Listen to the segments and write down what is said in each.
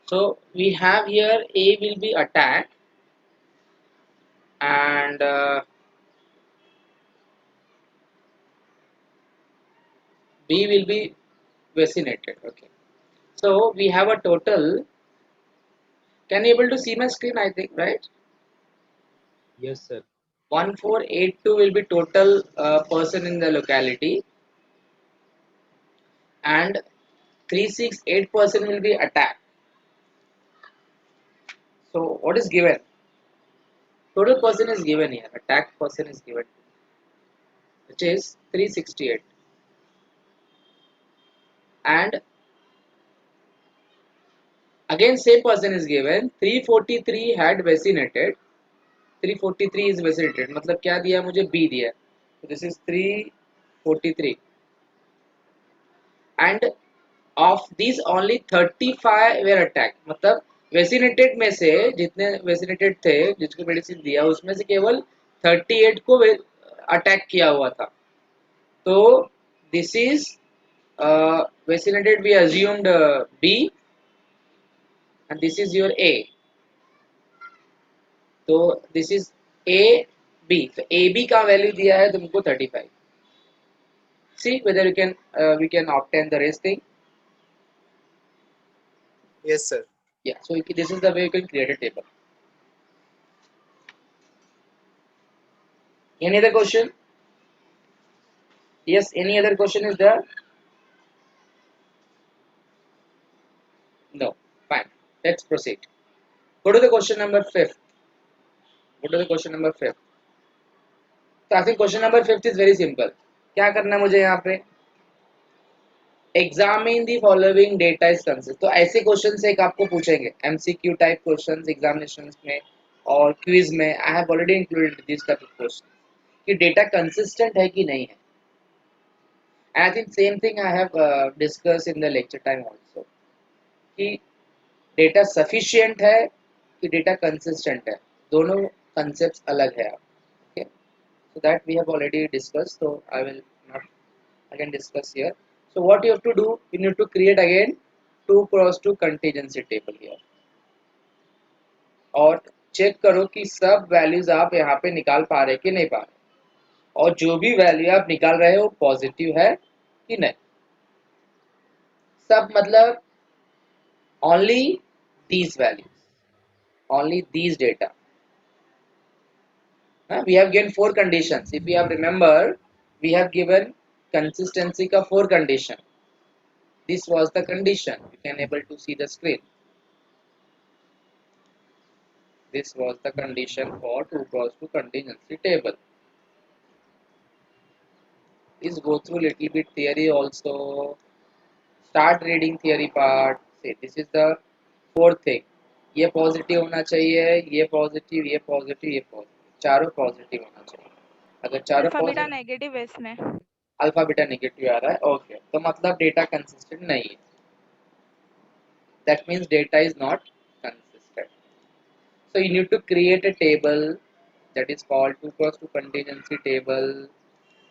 So we have here A will be attacked and B will be vaccinated. Okay. So we have a total. Can you able to see my screen? I think right. Yes, sir. 1482 will be total person in the locality, and 368% will be attacked. So what is given? Total person is given here. Attacked person is given, which is 368. And again same person is given. 343 had vaccinated. 343 is vaccinated. मतलब क्या दिया मुझे? B दिया. So this is 343. And of these only 35 were attacked. मतलब vaccinated में से जितने vaccinated थे जिसको मेडिसिन दिया उसमें से केवल 38 को अटैक किया हुआ था. तो this is vaccinated we assumed B and this is your A. तो this is A B. तो A B का वैल्यू दिया है तुमको 35. See whether you can we can obtain the rest thing. Yes, sir. Yeah. So this is the way you can create a table. Any other question? Yes. Any other question is there? No. Fine. Let's proceed. Go to the question number 5th. Go to the question number 5th. So I think question number 5th is very simple. क्या करना है मुझे यहाँ पे? Examine the following data is consist. तो ऐसे question से एक आपको पूछेंगे MCQ टाइप क्वेश्चंस एग्जामिनेशंस में और क्विज में. I have already included this type of question कि डेटा कंसिस्टेंट है कि नहीं है. I think same thing I have discuss in the lecture time also कि डेटा सफिशिएंट है कि डेटा कंसिस्टेंट है. दोनों कंसेप्ट्स अलग है. Okay. So that we have already discussed, so I will not again discuss here. So what you have to do, you need to create again 2 cross 2 contingency table here और check करो कि सब values आप यहाँ पे निकाल पा रहे कि नहीं पा रहे, और जो भी वैल्यू आप निकाल रहे हो पॉजिटिव है कि नहीं. सब मतलब only these values, only these data. We have given 4 conditions. If we have remember, we have given consistency ka 4 condition. This was the condition. You can able to see the screen. This was the condition for 2 cross 2 contingency table. Please go through little bit theory also. Start reading theory part. See, this is the fourth thing. ये positive होना चाहिए, ये positive, ये positive, ये positive, चारों positive होना चाहिए. अगर चारों अल्फा बीटा पॉजिटिव, नेगेटिव है इसमें. अल्फा बीटा नेगेटिव आ रहा है, ओके, तो मतलब डेटा कंसिस्टेंट नहीं है. That means data is not consistent. So you need to create a table that is called 2 cross 2 contingency table,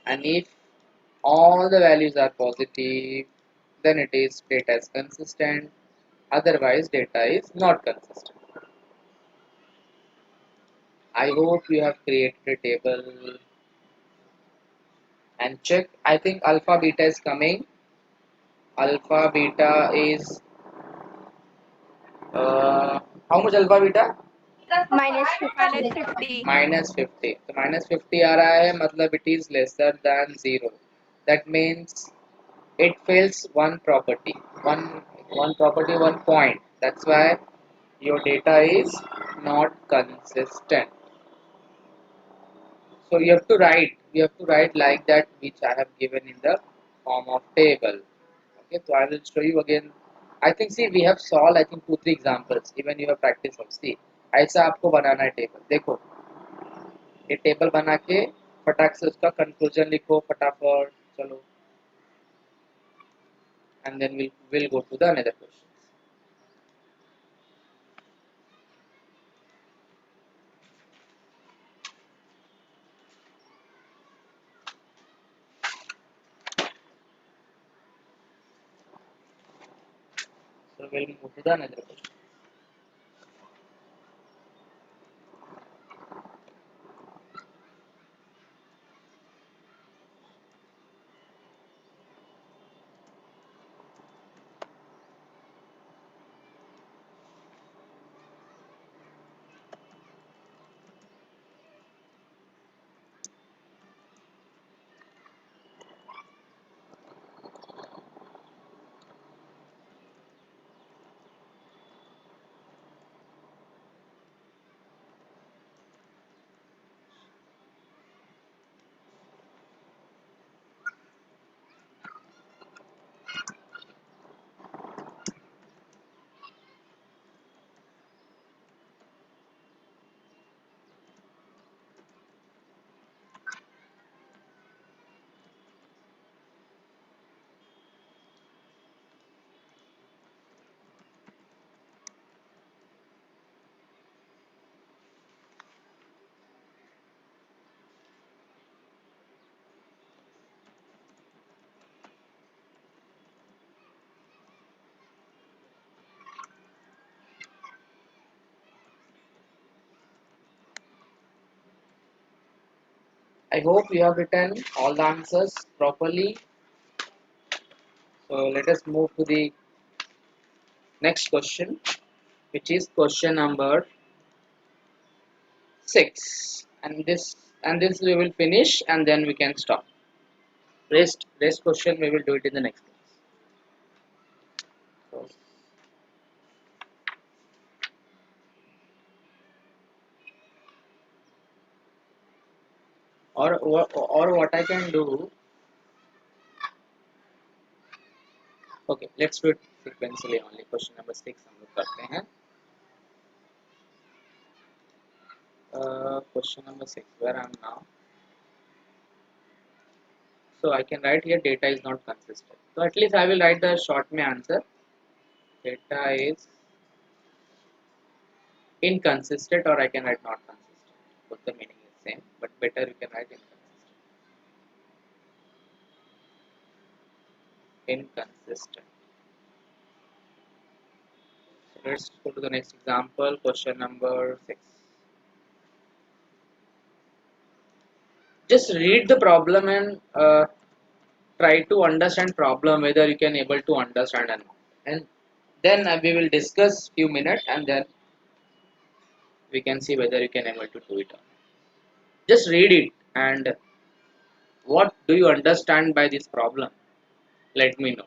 and if all the values are positive, then it is data is consistent, otherwise data is not consistent. I hope you have created a table and check. I think alpha beta is coming. Alpha beta is how much alpha beta? -50. -50. तो -50 आ रहा है मतलब it is lesser than 0. That means it fails one property, one property, one point. That's why your data is not consistent. So you have to write like that which I have given in the form of table. Okay, so I will show you again. I think see we have solved I think 2-3 examples. Even you have practice of see. ऐसा आपको बनाना है table. देखो ये table बना के फटाक से उसका कंक्लूजन लिखो फटाफट. चलो, and then we'll go to the another question. So we'll move to the another question. I hope you have written all the answers properly. So let us move to the next question, which is question number 6. And this we will finish and then we can stop. Rest question we will do it in the next class. So, or what I can do. Okay, let's do it sequentially only. Question number 6 हम लोग करते हैं. Question number 6, where I am now. So I can write here data is not consistent. So at least I will write the short may answer. Data is inconsistent, or I can write not consistent. Both the meaning is same, but better you can write inconsistent. Inconsistent. So let's go to the next example. Question number 6. Just read the problem and try to understand problem whether you can able to understand or not. And then we will discuss few minutes and then we can see whether you can able to do it or not. Just read it and what do you understand by this problem? Let me know.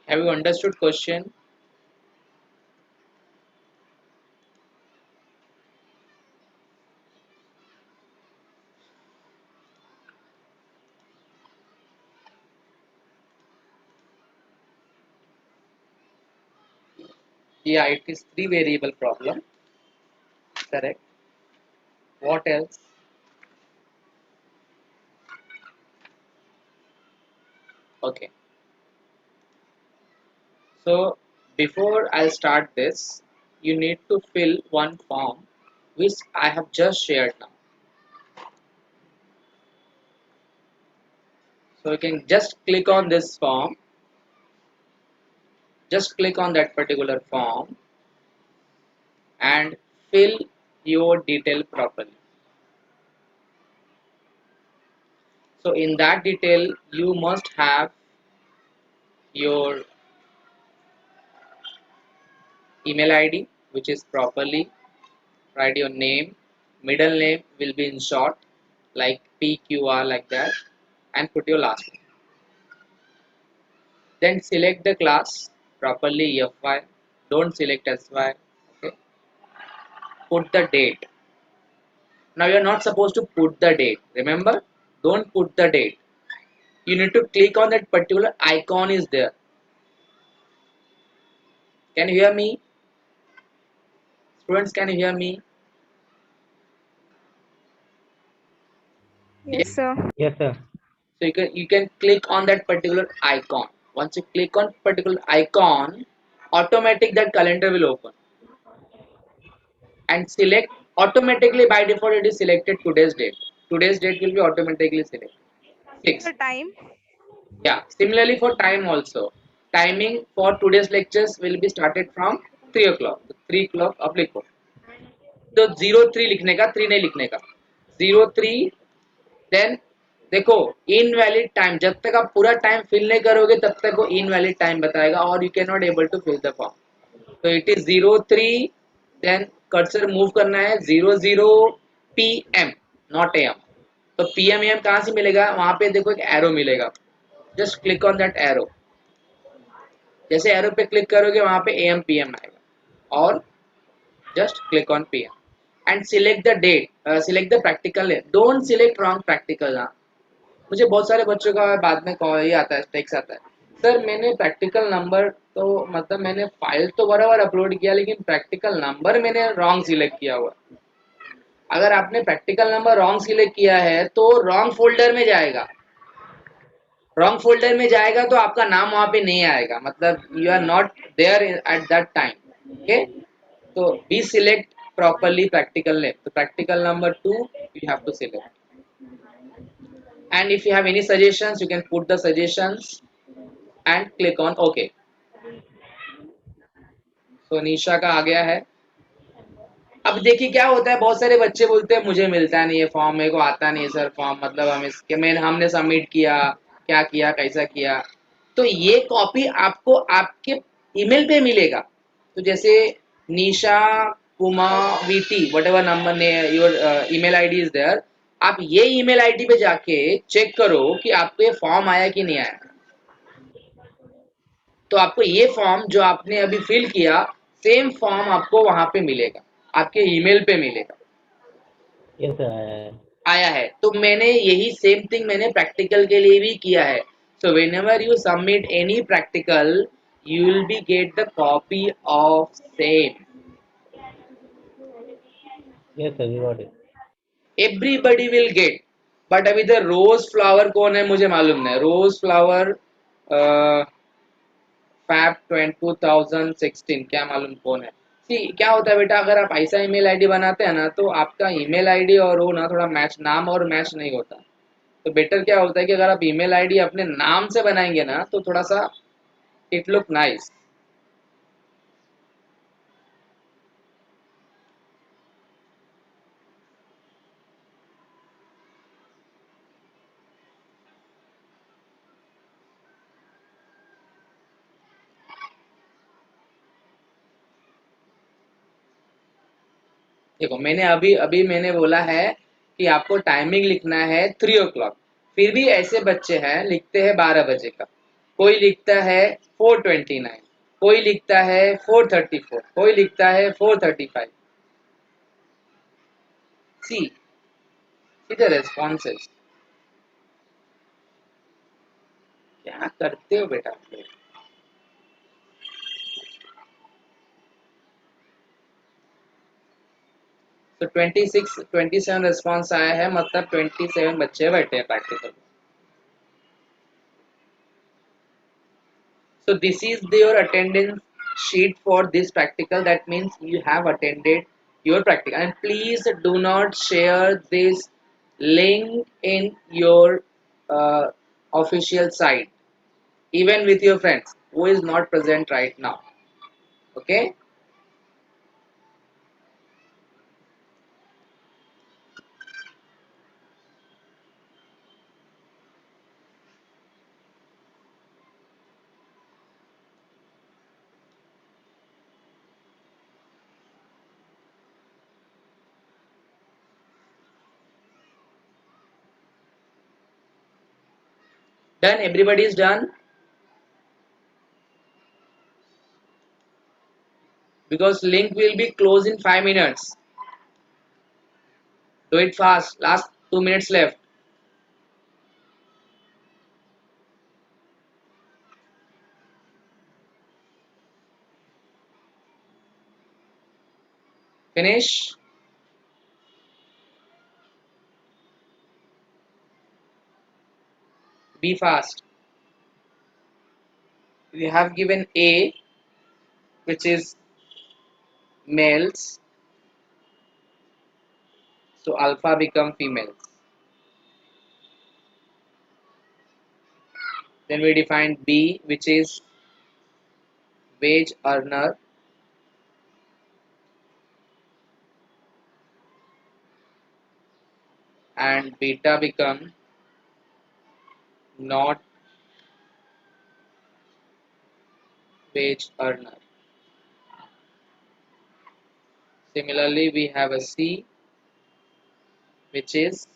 Have you understood question? Yeah, it is three variable problem. Correct. What else? Okay. So before I start this, you need to fill one form which I have just shared now. So you can just click on this form, just click on that particular form and fill your detail properly. So in that detail, you must have your email ID, which is properly. Write your name, middle name will be in short, like PQR like that, and put your last name. Then select the class properly FY. Don't select SY. Okay. Put the date. Now you are not supposed to put the date. Remember, don't put the date. You need to click on that particular icon is there. Can you hear me? Students, can you hear me? Yes. Yes, sir. Yes, sir. So you can click on that particular icon. Once you click on particular icon, automatic that calendar will open and select automatically. By default it is selected today's date. Today's date will be automatically selected. The 6. time. Yeah. Similarly for time also. Timing for today's lectures will be started from 3 o'clock. 3 o'clock आप लिखो. तो 03 लिखने का 3 नहीं लिखने का. 03 then देखो invalid time. जब तक आप पूरा टाइम फिल नहीं करोगे तब तक वो इनवैलिड टाइम बताएगा और you can not able to fill the form. तो it is 03 then cursor move करना है 00 PM नॉट AM. तो PM AM कहाँ से मिलेगा. वहां पे देखो एक एरो मिलेगा. Just click on that arrow. जैसे एरो पे क्लिक करोगे वहां पे AM PM आएगा और just click on PM and select the date. Select the practical name. Don't select wrong practical. हाँ. मुझे बहुत सारे बच्चों का बाद में कॉल ये आता है टेक्स्ट आता है. सर मैंने प्रैक्टिकल नंबर तो मतलब मैंने फाइल तो बराबर अपलोड किया लेकिन प्रैक्टिकल नंबर मैंने रॉन्ग सिलेक्ट किया हुआ. अगर आपने प्रैक्टिकल नंबर रॉन्ग सिलेक्ट किया है तो रॉन्ग फोल्डर में जाएगा. रॉन्ग फोल्डर में जाएगा तो आपका नाम वहां पे नहीं आएगा. मतलब you are not there at that time. Okay. So we select properly practical name. So practical number 2 you have to select. And if you have any suggestions, you can put the suggestions and click on OK. So निशा का आ गया है. अब देखिए क्या होता है. बहुत सारे बच्चे बोलते हैं मुझे मिलता नहीं है फॉर्म. मेरे को आता नहीं है सर फॉर्म. मतलब हम इसके मैंने हमने सबमिट किया क्या किया कैसा किया. तो ये कॉपी आपको आपके ईमेल पे मिलेगा. तो जैसे निशा कुमार वीटी वट एवर नंबर ने your email ID is there. आप ये ईमेल आईडी पे जाके चेक करो कि आपको ये फॉर्म आया कि नहीं आया. तो आपको ये फॉर्म जो आपने अभी फिल किया सेम फॉर्म आपको वहां पे मिलेगा. आपके ईमेल पे मिलेगा. Yes, sir. आया है. तो मैंने यही सेम थिंग मैंने प्रैक्टिकल के लिए भी किया है. So when ever you submit any practical you will be get the copy of same. Yes, sir. We got it. Everybody will get. But अभी द रोज फ्लावर कौन है मुझे मालूम नहीं. रोज फ्लावर फैब 2016 क्या मालूम कौन है. सी क्या होता है बेटा. अगर आप ऐसा ईमेल आईडी बनाते हैं ना तो आपका ईमेल आईडी और वो ना थोड़ा मैच नाम और मैच नहीं होता. तो बेटर क्या होता है कि अगर आप ईमेल आईडी अपने नाम से बनाएंगे ना तो थोड़ा सा इट लुक नाइस. देखो मैंने अभी अभी मैंने बोला है कि आपको टाइमिंग लिखना है 3 o'clock. फिर भी ऐसे बच्चे हैं लिखते हैं 12 बजे का. कोई लिखता है 4:29. कोई लिखता है 4:34. कोई लिखता है 4:35. सी सी द रेस्पॉन्सेस. क्या करते हो बेटा. तो 27 रेस्पॉन्स आया है. मतलब 27 बच्चे बैठे हैं practical. So this is your attendance sheet for this practical. That means you have attended your practical. And please do not share this link in your uh, official site, even with your friends who is not present right now. Okay. Done. Everybody is done. Because link will be closed in 5 minutes. Do it fast. Last 2 minutes left. Finish. Be fast. We have given A, which is males, so alpha become females. Then we define B, which is wage earner, and beta become not wage earner. Similarly, we have a C, which is,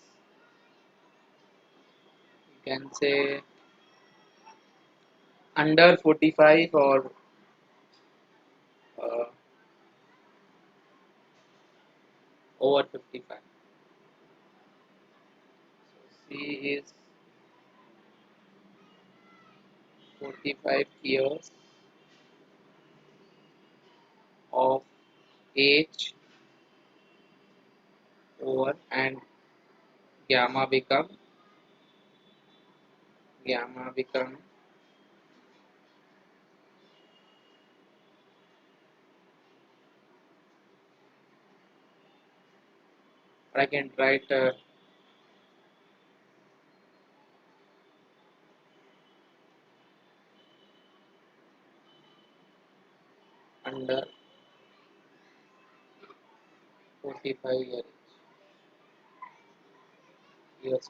you can say, under 45 or uh, over 55. C is 45 years of age over, and gamma become gamma become I can write under 45 years.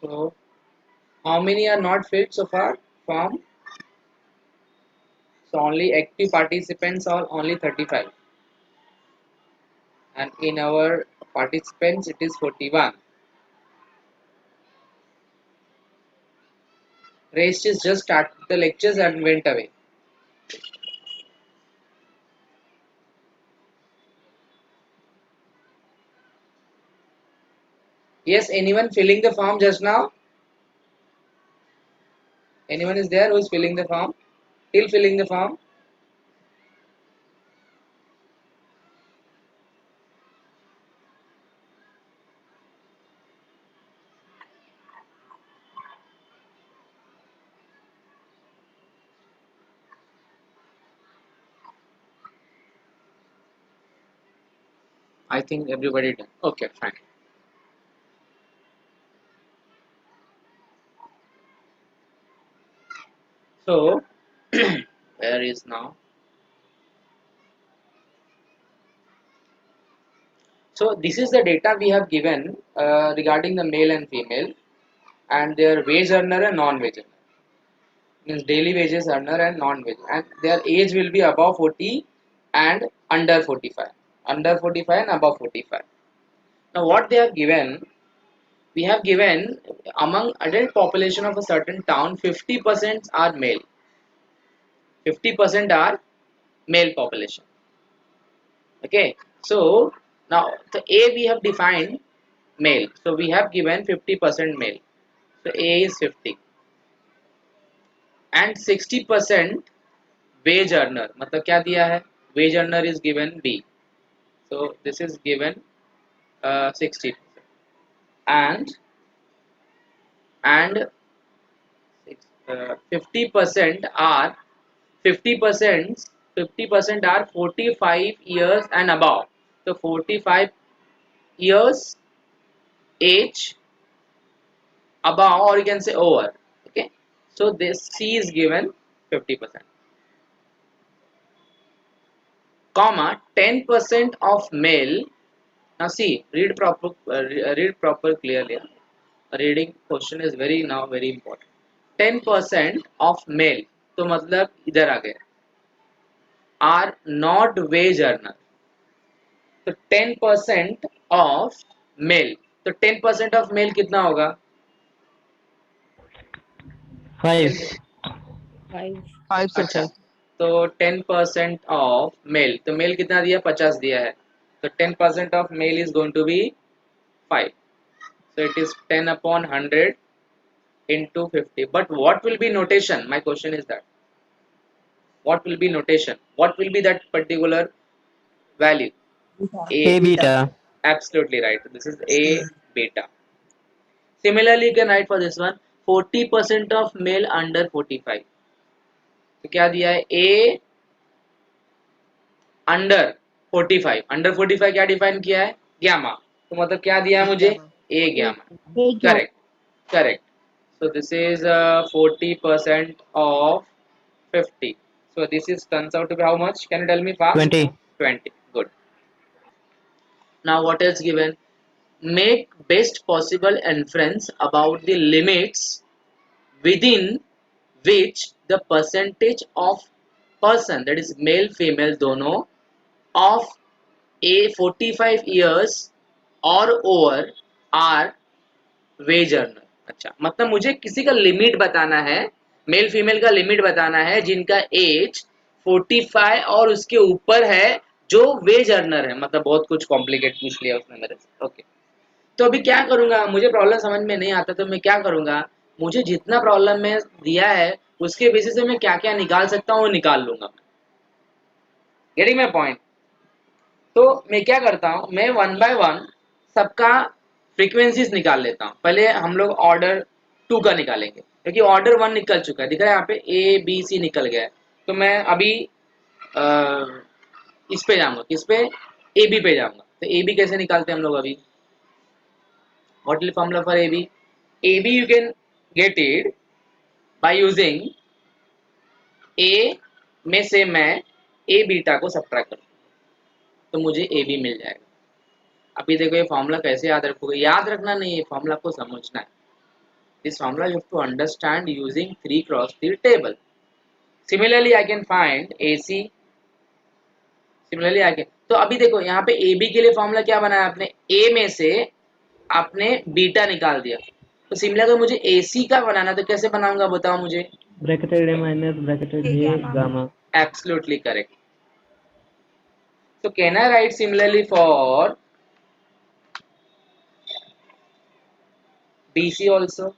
So how many are not filled so far? Form. So only active participants are only 35, and in our participants it is 41. Rest is just started the lectures and went away. Yes, anyone filling the form just now? Anyone is there who is filling the form? Still filling the form? I think everybody done. Okay, fine. So where is now? So this is the data we have given regarding the male and female and their wage earner and non-wage earner. Means daily wages earner and non-wage, and their age will be above 40 and under 45. Under 45 and above 45. Now what they have given, we have given among adult population of a certain town, 50% are male. 50% are male population. Okay, so now the A we have defined male, so we have given 50% male, so A is 50, and 60% wage earner, मतलब क्या दिया है, wage earner is given B, so this is given 60, and and 50% are 50% 50% are 45 years and above, so 45 years age above, or you can say over. Okay, so this C is given 50%, comma 10% of male. Now see, read proper clearly. Reading question is very important. 10% of male, तो मतलब इधर आ गया, are not wage earner. तो 10% of male, तो 10% of male कितना होगा? 5. 10, 5 से अच्छा, 6. तो 10% ऑफ मेल, तो मेल कितना दिया, 50 दिया है, तो 10% of male is going to be 5. So it is 10 upon 100 into 50. But what will be notation? My question is that. What will be notation? What will be that particular value? A beta. Absolutely right. This is A beta. Similarly, you can write for this one 40% of male under 45. तो क्या दिया है A under 45 under 45 क्या define किया है gamma तो मतलब क्या दिया है मुझे a gamma correct correct so this is 40% of 50 so this is turns out to be how much can you tell me fast 20. 20 good now what is given make best possible inference about the limits within which the percentage of person that is male female दोनों of a 45 years or over are wage earner अच्छा मतलब मुझे किसी का limit बताना है male female का limit बताना है जिनका एज 45 और उसके ऊपर है जो वेज अर्नर है मतलब बहुत कुछ कॉम्प्लिकेट पूछ लिया उसने मेरे से ओके तो अभी क्या करूंगा मुझे प्रॉब्लम समझ में नहीं आता तो मैं क्या करूंगा मुझे जितना प्रॉब्लम में दिया है उसके बेसिस से मैं क्या क्या निकाल सकता हूँ वो निकाल लूंगा गेटिंग माई पॉइंट तो मैं क्या करता हूँ मैं वन बाय वन सबका फ्रीक्वेंसीज निकाल लेता हूँ पहले हम लोग ऑर्डर 2 का निकालेंगे क्योंकि ऑर्डर 1 निकल चुका है दिख रहा है यहाँ पे ए बी सी निकल गया है तो मैं अभी इस पे जाऊंगा किस पे ए बी पे जाऊंगा तो ए बी कैसे निकालते हैं हम लोग अभी what will formula for A B you can get it by using A में से मैं ए बीटा को सब्ट्रैक्ट करूँ तो मुझे ए बी मिल जाएगा अभी देखो ये फॉर्मूला कैसे याद रखोगे याद रखना नहीं है फॉर्मूला को समझना है this formula you have to understand using 3x3 table similarly I can find AC similarly I can तो अभी देखो यहाँ पे AB के लिए फॉर्मूला क्या बनाया आपने A में से आपने बीटा निकाल दिया तो सिमिलर अगर मुझे AC का बनाना तो कैसे बनाऊंगा बताओ मुझे Bracketed A minus bracketed J gamma. Absolutely correct so can I write similarly for BC also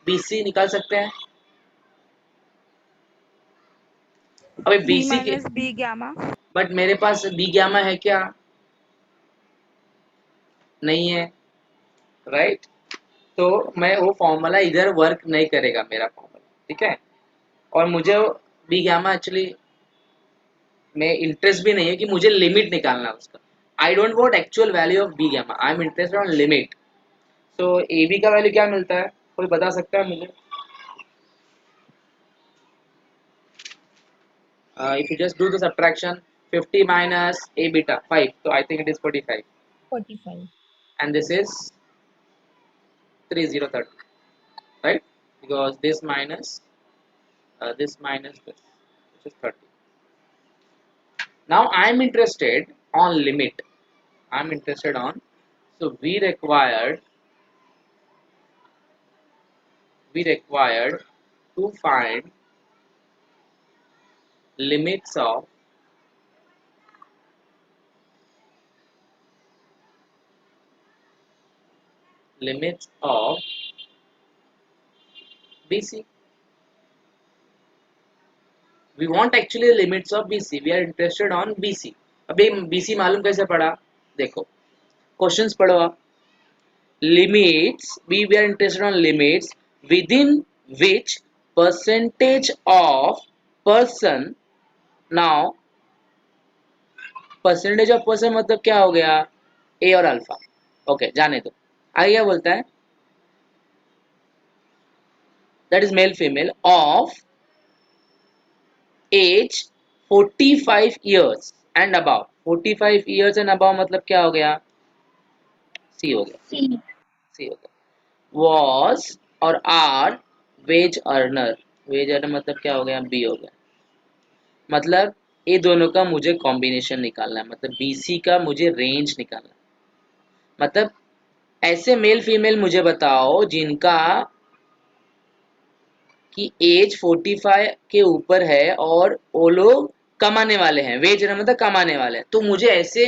BC निकाल सकते हैं अबे B BC के minus B gamma. बट मेरे पास B गैमा है क्या नहीं है राइट तो मैं वो फॉर्मूला इधर वर्क नहीं करेगा मेरा फॉर्मूला ठीक है और मुझे बी गैमा एक्चुअली में इंटरेस्ट भी नहीं है कि मुझे लिमिट निकालना है उसका I don't want actual value of B gamma I am interested on limit so A B का वैल्यू क्या मिलता है कोई बता सकता है मुझे if you just do the subtraction 50 minus a beta 5 so I think it is 45 45. and this is 3030 right because this minus this minus this which is 30 now I am interested on limit I'm interested on so we required to find limits of BC we want actually the limits of BC we are interested on BC अभी BC मालूम कैसे पड़ा देखो questions पढ़ो आप limits we are interested on limits within which percentage of person now percentage of person मतलब क्या हो गया ए और अल्फा ओके जाने दो आगे क्या बोलता है that is male female of age 45 years and above 45 years and above मतलब क्या हो गया सी हो गया सी हो गया वॉज और आर वेज अर्नर मतलब क्या हो गया बी हो गया मतलब ये दोनों का मुझे कॉम्बिनेशन निकालना है मतलब बीसी का मुझे रेंज निकालना है मतलब ऐसे मेल फीमेल मुझे बताओ जिनका की एज 45 के ऊपर है और वो लोग कमाने वाले हैं वेज मतलब कमाने वाले हैं तो मुझे ऐसे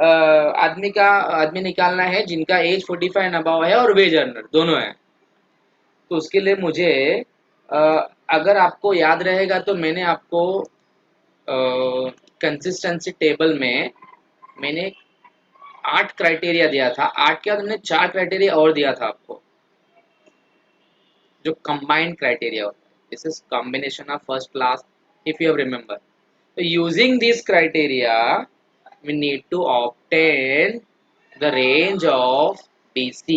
आदमी निकालना है जिनका एज 45 एंड अबव है और वेज अर्नर दोनों है। तो उसके लिए मुझे अ, अगर आपको याद रहेगा तो मैंने आपको कंसिस्टेंसी टेबल में मैंने 8 क्राइटेरिया दिया था। 8 क्या, मैंने 4 क्राइटेरिया और दिया था आपको, जो कंबाइंड क्राइटेरिया होता है। This is combination of first class, if you have remember. तो using this criteria we need to obtain the range of BC।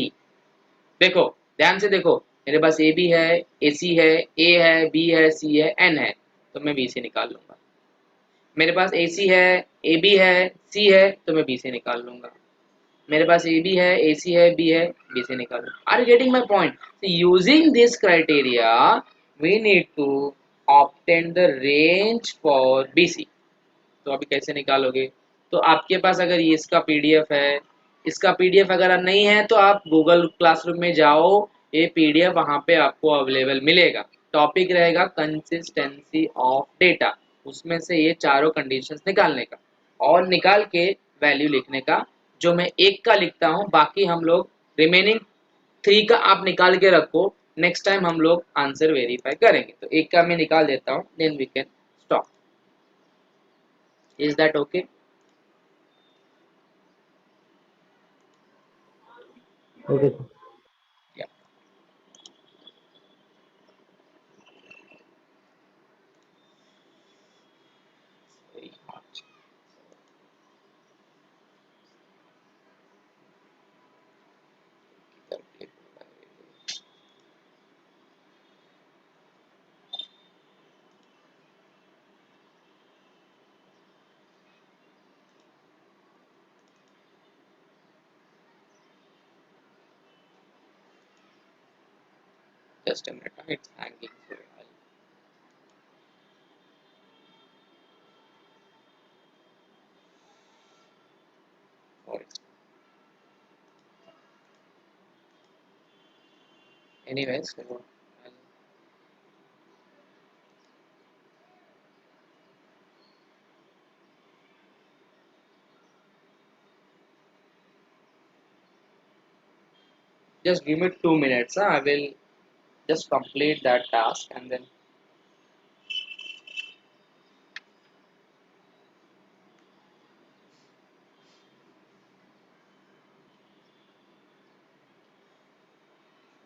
देखो, ध्यान से देखो, मेरे पास ए बी है, ए सी है, ए है, बी है, सी है, एन है, तो मैं बी सी निकाल लूंगा। मेरे पास ए सी है, ए बी है, सी है, तो मैं बी सी निकाल लूंगा। मेरे पास ए बी है, ए सी है, बी है, बी सी निकाल लूंगा। Are you getting my point? Using this criteria we need to obtain the range for B C. तो अभी कैसे निकालोगे? तो आपके पास अगर ये इसका पीडीएफ है, इसका पीडीएफ अगर नहीं है तो आप गूगल क्लासरूम में जाओ, ये पीडीएफ वहाँ पे आपको अवेलेबल मिलेगा। टॉपिक रहेगा कंसिस्टेंसी ऑफ डेटा, उसमें से ये चारों कंडीशंस निकालने का और निकाल के वैल्यू लिखने का। जो मैं एक का लिखता हूँ, बाकी हम लोग रिमेनिंग 3 का आप निकाल के रखो, नेक्स्ट टाइम हम लोग आंसर वेरीफाई करेंगे। तो एक का मैं निकाल देता हूँ, then we can stop. Is that okay? Okay sir. Yeah. Very hot. Just a minute, it's hanging for a while. Oh, it's anyways. So I'll just give me 2 minutes. I will just complete that task and then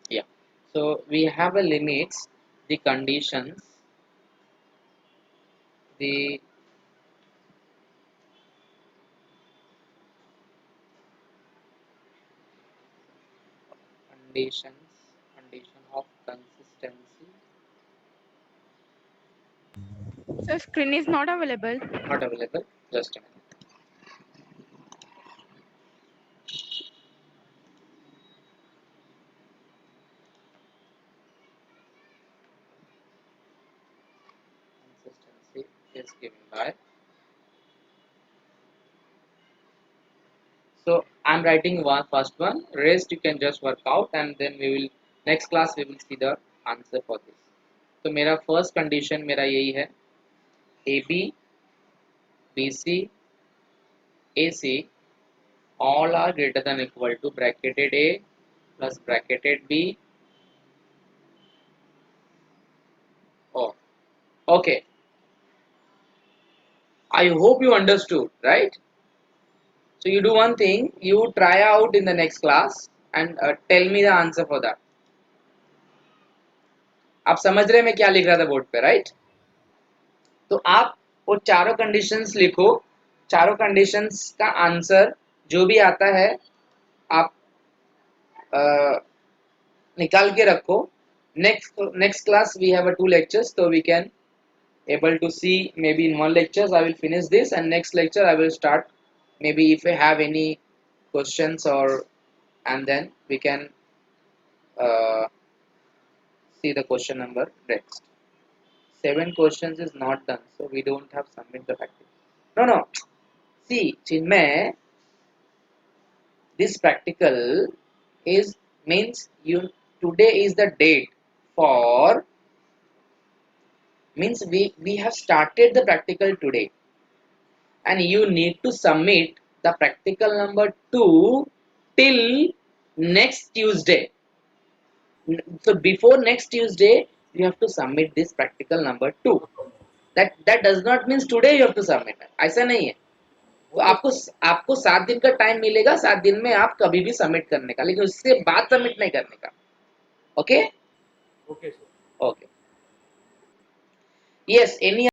yeah. So we have a limits, the conditions, the conditions, condition of consistency. The screen is not available. Not available. Just a minute. Consistency is given by. So I'm writing first one. Rest you can just work out, and then we will next class we will see the answer for this. तो मेरा first condition मेरा यही है, A B, B C, A C all are greater than equal to bracketed A plus bracketed B. Oh, okay. I hope you understood, right? So you do one thing, you try out in the next class and tell me the answer for that. आप समझ रहे हैं मैं क्या लिख रहा था board पे, राइट? तो आप वो चारों कंडीशंस लिखो, चारों कंडीशंस का आंसर जो भी आता है आप निकाल के रखो। next class we have 2 lectures, so we can able to see maybe in one lectures I will finish this, and next lecture I will start maybe if I have any questions, or and then we can uh, see the question number next. 7 questions is not done, so we don't have submit the practice. No, see Chinmay, this practical is means you today is the date for, means we have started the practical today, and you need to submit the practical number 2 till next Tuesday. So before next Tuesday you have to submit this practical number 2. That does not means today you have to submit. ऐसा नहीं है. तो आपको आपको 7 दिन का time मिलेगा. 7 दिन में आप कभी भी सबमिट करने का, लेकिन उससे बाद सबमिट नहीं करने का. Okay. Okay, sir. Okay. Yes. Any